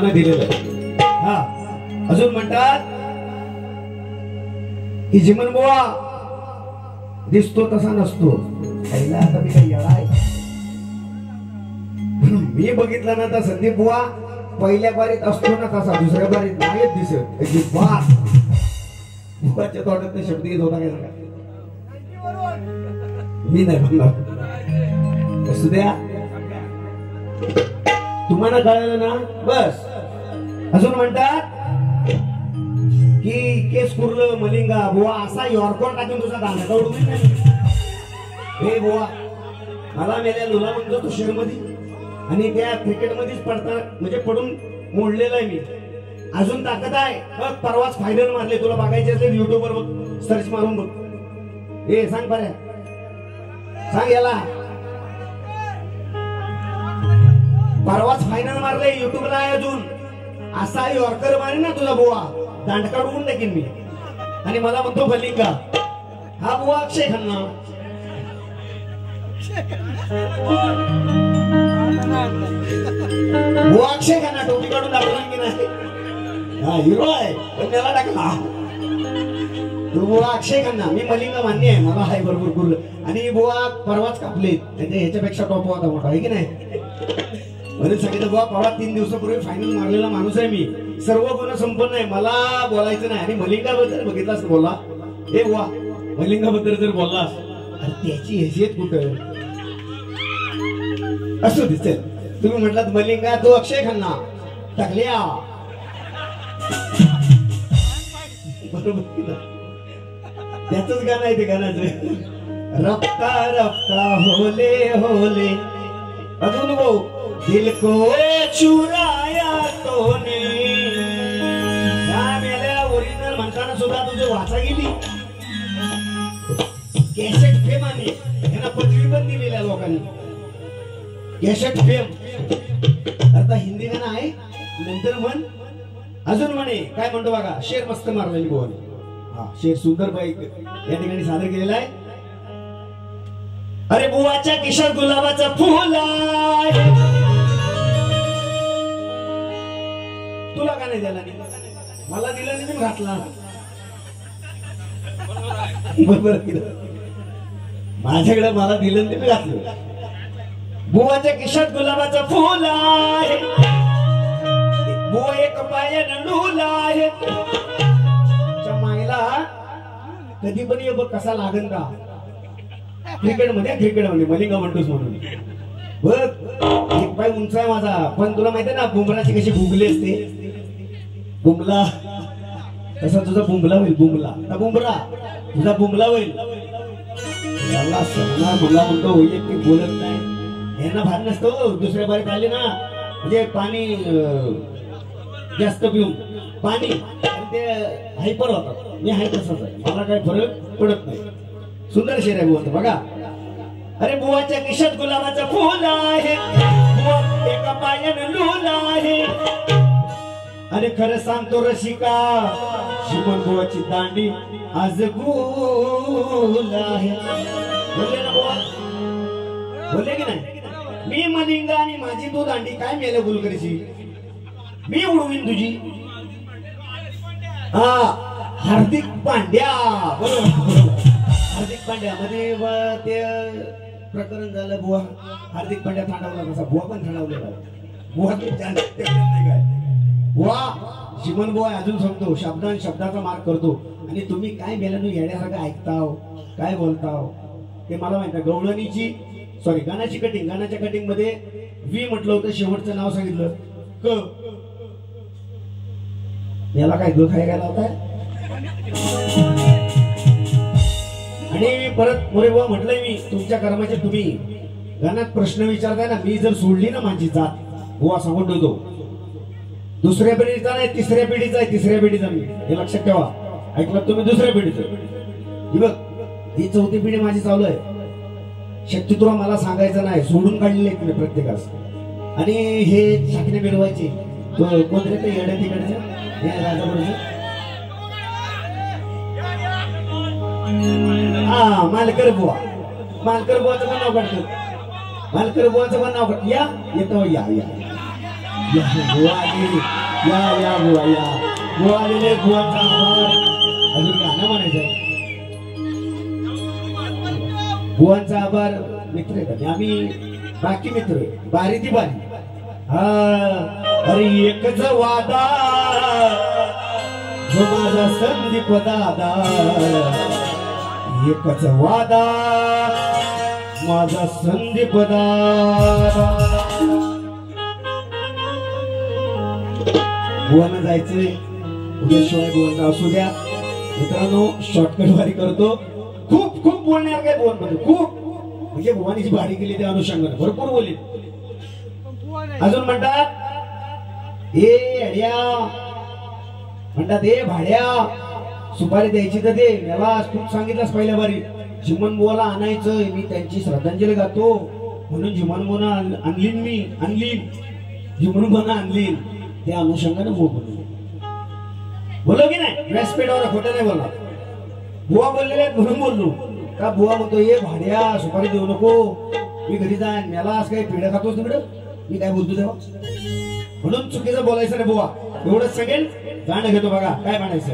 दिलेलं हा अजून म्हणतात की जिमन बुवा दिसतो तसा नसतो. पहिला आता मी काही येडा आहे मी बघितलं ना तर संदीप बुवा पहिल्या बारीत असतो ना तसा दुसऱ्या बारीत नाहीच दिसत. अजिबात बुवाच्या तोंडात शब्द येत होता काय मी नाही म्हणणार. असू द्या तुम्हाला कळलं ना बस. अजून म्हणतात की केस कुर्ल मलिंगा बुवा असा यॉर्कोर टाकून तुझा दांडा उडून हे बुवा मला मेल्या लुला म्हणतो तो शेर मध्ये आणि त्या क्रिकेट मध्येच पडता म्हणजे पडून मोडलेला आहे मी. अजून ताकद आहे बघ. परवाच फायनल मारले. तुला बघायचे असेल युट्यूब वर बघ सर्च मारून बघ. हे सांग बऱ्या सांग याला परवाच फायनल मारले युट्यूबला आहे अजून. असा यॉर्कर मारे ना तुझा बुवा दांडका उडून टाकीन मी. आणि मला म्हणतो मलिंगा हा बुवा अक्षय खन्ना. बुवा अक्षय खन्ना टोपी काढून दाखवून की नाही हा हिरो आहे पण त्याला टाकला तो बुवा अक्षय खन्ना. मी मलिंगा मान्य आहे मला हाय बरोबर कुर्ल. आणि बुवा परवाच कापले ह्याच्यापेक्षा टॉप होता मोठा आहे की नाही. म्हणून सांगितलं बुवा परवा 3 दिवसापूर्वी फायनल मारलेला माणूस आहे मी. सर्व गुण संपन्न आहे मला बोलायचं नाही. आणि मलिंगाबद्दल बघितलास बोला हे बुवा मलिंगाबद्दल जर बोललास त्याची हैसियत कुठं असं दिसेल. तुम्ही म्हटलात मलिंगा तो अक्षय खन्ना टाकल्या बरोबर त्याच गाणं आहे ते गाण्याचं रफ्ता रफ्ता होले होले. अजून भाऊ दिल को चुराया तोने मेल्या ओरिजिनल म्हणताना सुद्धा तुझे वाचा गेली. कॅसेट फेम आणि यांना पदवी पण दिलेल्या लोकांनी कॅसेट फेम. आता हिंदी गाणं आहे नंतर म्हण अजून म्हणे काय म्हणतो बघा. शेर मस्त मारलेली बोल हा शेर सुंदर बाई या ठिकाणी सादर केलेला आहे. अरे बुवाच्या किशात गुलाबाचा फुल आहे. तुला का नाही दिला मला दिलं नाही मी घातला बरोबर माझ्याकडे मला दिलं नाही मी घातलं. बुवाच्या किशात गुलाबाचं फुल आहे. बुवा एक पायानं लूल आहे. मायला कधी पण ये बघ कसा लागन का क्रिकेट मध्ये मलिंगा म्हणतोस म्हणून बघ एक पाय उंच आहे माझा. पण तुला माहिती आहे ना बुमराची कशी बुंगली असते बुमला तसा तुझा बुमला होईल. बुमला बुमरा तुझा बुमला होईल. याला सगळा मुला म्हणतो ते बोलत नाही यांना भार नसतो. दुसऱ्या बारीत आले ना म्हणजे पाणी जास्त पिऊन पाणी ते हायपर होतात. मी हाय तसाच आहे मला काही फरक पडत नाही. सुंदर शेर आहे बुवा बघा. अरे बुवाच्या किशात गुलाबाचा फुल आहे. बुवा एका पायानं लूल आहे. आणि खरं सांगतो रसिका शिमन बुवाची दांडी आज गुल आहे. बोलले ना बुवा बोलले की नाही. मी मलिंगा आणि माझी तू दांडी काय मेले गुलकरीची मी उडवीन तुझी. हा हार्दिक पांड्या बरोबर हार्दिक पांड्या मध्ये ते प्रकरण झालं. बुवा हार्दिक पांड्या थांडवला कसा बुवा पण थांडवलेला बुवा काय बुवा शिमन बुवा अजून सांगतो शब्दाचा मार्ग करतो. आणि तुम्ही काय मेल्यानं येण्यासारखं ऐकताव काय बोलताव ते मला माहित आहे. गवळणीची सॉरी गाण्याची कटिंग गाण्याच्या कटिंग मध्ये व्ही म्हटलं होतं शेवटचं नाव सांगितलं क याला काय ग खाय गेला होता. आणि परत मोरे बुवा म्हटलंय मी तुमच्या कर्माचे तुम्ही गाण्यात प्रश्न विचारताय ना. मी जर सोडली ना माझी जात बुवा सांगून ठेवतो दुसऱ्या पिढीचा नाही तिसऱ्या पिढीचा आहे. तिसऱ्या पिढीचा मी हे लक्षात ठेवा. ऐकलं तुम्ही दुसऱ्या पिढीचं ही बघ ही 4थी पिढी माझी चालू आहे. शक्ती तुला मला सांगायचं नाही सोडून काढलेले तुम्ही प्रत्येकास. आणि हे शाखने मिळवायचे कोणते ते येड्या तिकडचे हे राजापूरचे हा मालकर बुवाचं पण नाव काढतो. मालकर बुवाचं पण नाव काढतो. या येतो या या बुवा आली. या बुवा या. बुवा आलेले बुवांचा आभार. अजून गाणं म्हणायचं. बुवांचा आभार. मित्र आहे का आम्ही बाकी मित्र बारी ती बारी. हा अरे एकच वादा जो माझा संदीप दादा. एकच वादा माझा संदीप दादा. बुवांना जायचंय उद्याशिवाय बुवांना असू द्या. मित्रांनो शॉर्टकट वारी करतो. खूप खूप बोलणार काय बुवांमध्ये खूप म्हणजे बुवानी जी भाडी केली त्या अनुषंगाने भरपूर बोलली. अजून म्हणतात ए अड्या म्हणतात ए भाड्या सुपारी द्यायची तर दे. मला खूप सांगितलंस पहिल्या बारी जिमन बुवाला आणायचं. मी त्यांची श्रद्धांजली गातो म्हणून जिमन बुवाना आणलीन. मी आणलीन जिमन बुवाना आणलीन. त्या अनुषंगाने बोलो की नाही. व्यासपीठावर खोटं नाही बोलला. बुवा बोललेले आहेत म्हणून बोललो. का बुवा म्हणतो ये भाड्या सुपारी देऊ नको मी घरी जाईन. मला आज काही पिढ्या खातोस तिकडं मी काय बोलतो तेव्हा म्हणून चुकीचं बोलायचं नाही. बुवा एवढंच सांगेल. गाणं घेतो बघा काय म्हणायचं.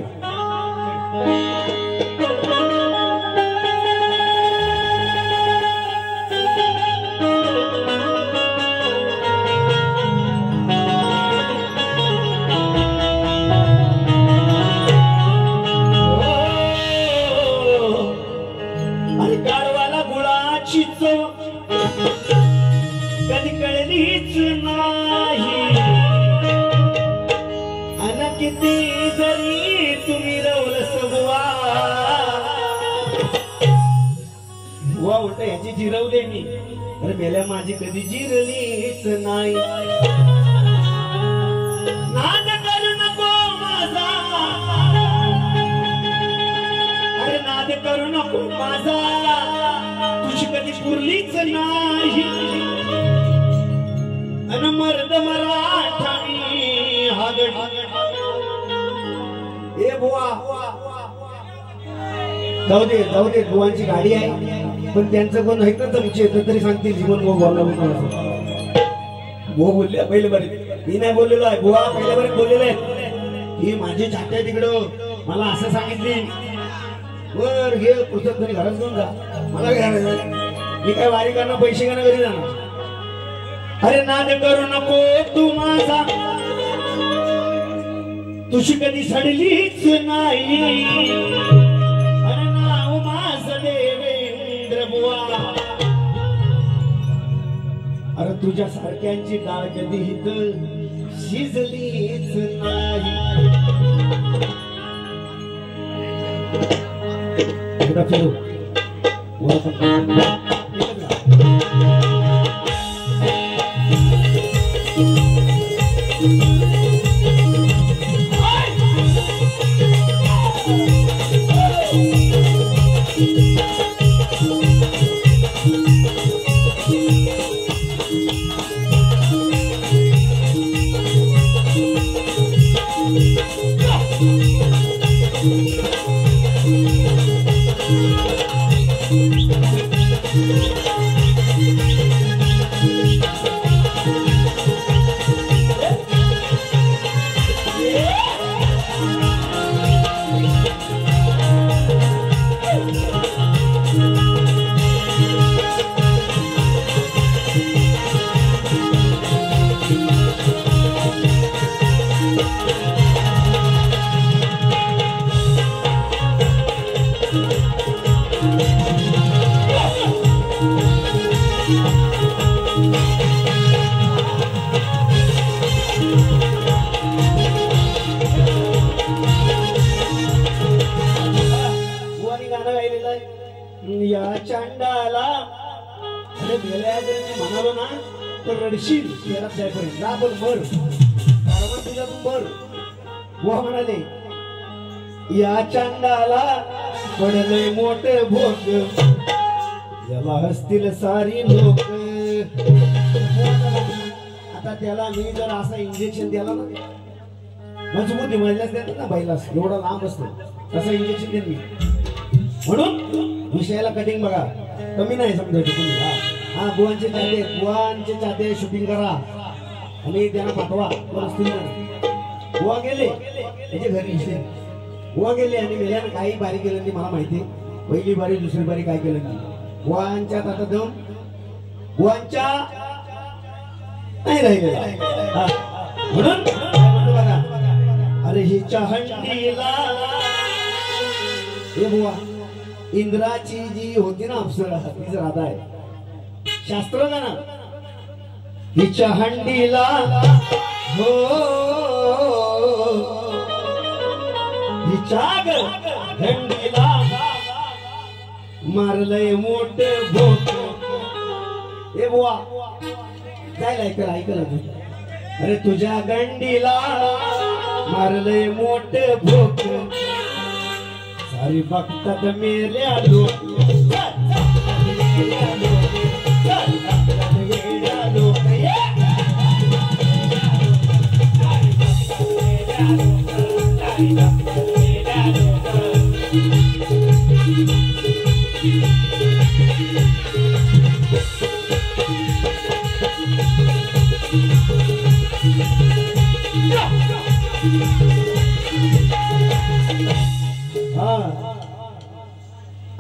कधी कळलीच नाही अन किती जरी तुम्ही रवलस बुवा. बुवा उलट याची जिरवले मी. अरे मेल्या माझी कधी जिरलीच नाही. नाद करू नको माझा. अरे नाद करू नको माझा. तुझी कधी पुरलीच नाही अन मर्द मराठानी ए बुवा जाऊ दे बुवांची गाडी आहे पण त्यांचं कोण ऐकत तरी सांगतील जीवन भाऊ बोलला भाऊ बोलले पहिले बरे. मी नाही बोललेलो आहे. बुवा पहिल्या बरे बोललेलं आहे ही माझी छात्या तिकडं मला असं सांगितली. बर घे पुस्तक घरी घरात घेऊन जा. मला काय मी काय वारी करणं पैसे घेणं घरी जाणार. अरे नाद करू नको तू माझा. तुझी कधी सडलीच नाही अरे नाव माझं देवेंद्र बुवा. अरे तुझ्या सारख्यांची डाळ कधी इथं शिजलीच नाही. या चांडाला म्हणालो ना तर रडशील शहरात जायपर्यंत आपण बर तुझ्या बर. बुवा म्हणाले या चांडाला पडले मोठे भोग याला हसतील सारी लोक. आता त्याला मी जर असं इंजेक्शन द्याला ना मजबूती महिलाच देतात ना बैलास एवढा लांब असतो तसं इंजेक्शन देत मी. म्हणून विषयाला कटिंग बघा कमी नाही समजायचं तुम्ही. हा बुवांचे चाहते शूटिंग करा आणि त्यांना पाठवा गोवा गेले त्याच्या घरी गोवा गेले आणि गेल्यानं काही बारी केलं ती मला माहिती पहिली बारी दुसरी बारी काय केलं ती गोवांच्यात आता दम गोवांच्या नाही राहिलेला म्हणून बघा अरे हिच्या हंडीला हे बुवा इंद्राची जी होती ना अप्सरा तीच राधा आहे शास्त्र का ना हिच्या हंडीला हो हिच्या हंडीला मारलंय मोठ भोक हे बुवा जायला ऐकलं अरे तुझ्या गंडीला मारलंय मोठ भोक सारी बघतात मेल्या लोक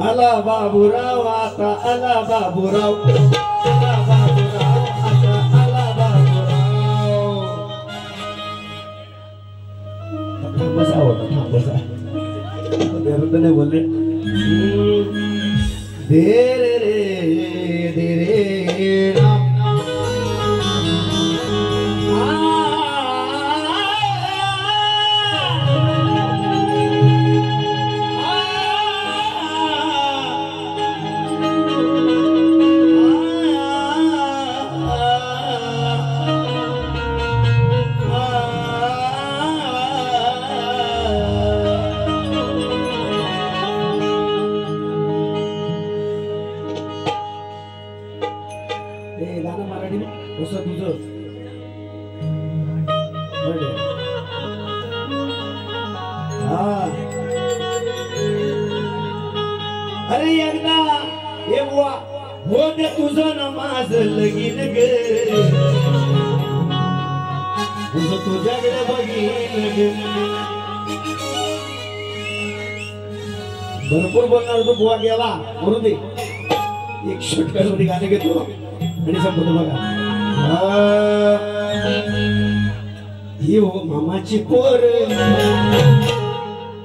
आला बाबूराव आता आला बाबूराव आला बाबूराव आता आला बाबूराव बसा होता बसा नाही बोलले दे रे राम अरे एकदा हे बुवा हो दे तुझं ना माझं लगीन ग तुझं तुझ्याकडे बघीन ग भरपूर बोलणार तो बुवा गेला म्हणून दे एक शॉर्टकट मध्ये गाणे घेतो आणि संपतो बघा ही हो मामाची पोर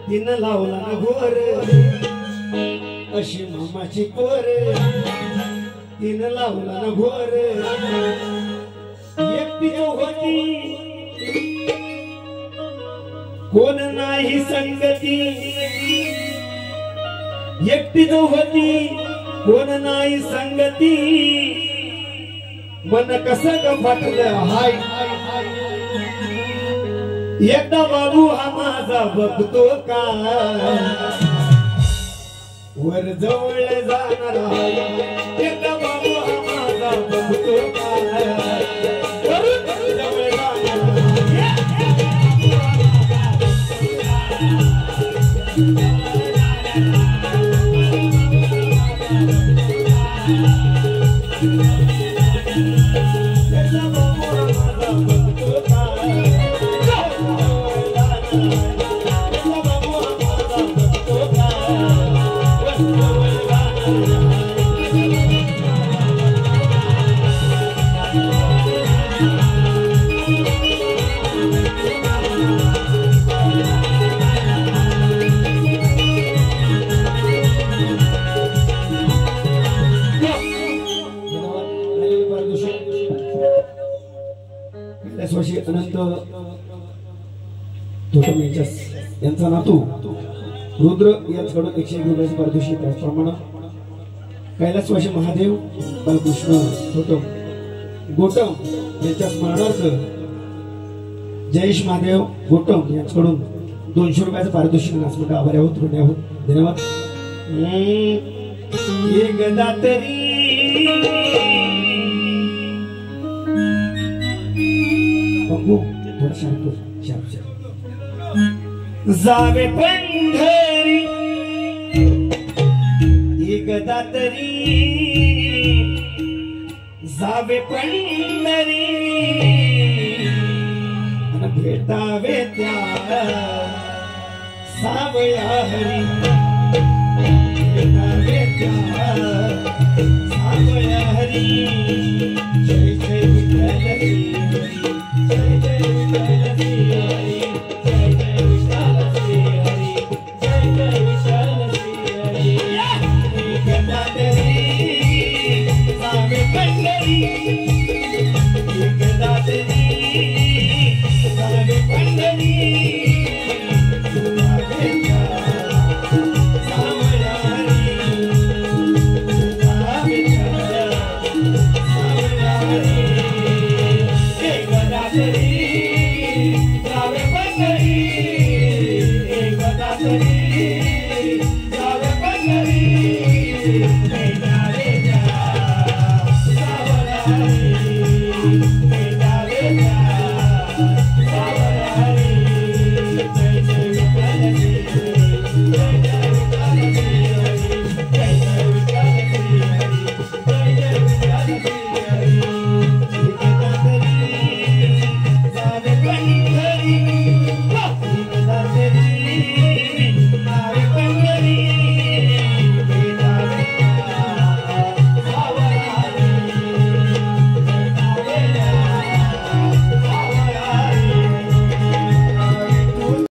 तिनं लावला ना घोर अशी मामाची पोर तिनं लावला ना घोर एकटी होती कोण नाही संगती एकटी होती कोण नाही संगती मन कसं ग फाटलं हाय एकदा बाबू हा माझा बघतो का वर जवळ जाणार एकदा बाबू हा माझा बघतो का जवळ अनंत तोटम यांचा नातू रुद्र यांच्याकडून 101 रुपयाचे पारितोषिक त्याचप्रमाणे कैलासवासी महादेव बालकृष्ण तोटम गोटम यांच्या स्मरणार्थ जयेश महादेव गोटम यांच्याकडून 200 रुपयाचे पारितोषिक नाचमंडळ आभारी आहोत ऋणी आहोत धन्यवाद एकदा तरी थोडा शांत जावे पंढरी एकदा तरी जावे पंढरी भेटावे त्या सावया हरी भेटावे त्या सावया हरी जय जय विठ्ठल श्री हरी जय जय विठ्ठल श्री हरी जय जय विठ्ठल श्री हरी जय जय विठ्ठल श्री हरी गदाधरी सावे पंढरी गदाधरी सावे पंढरी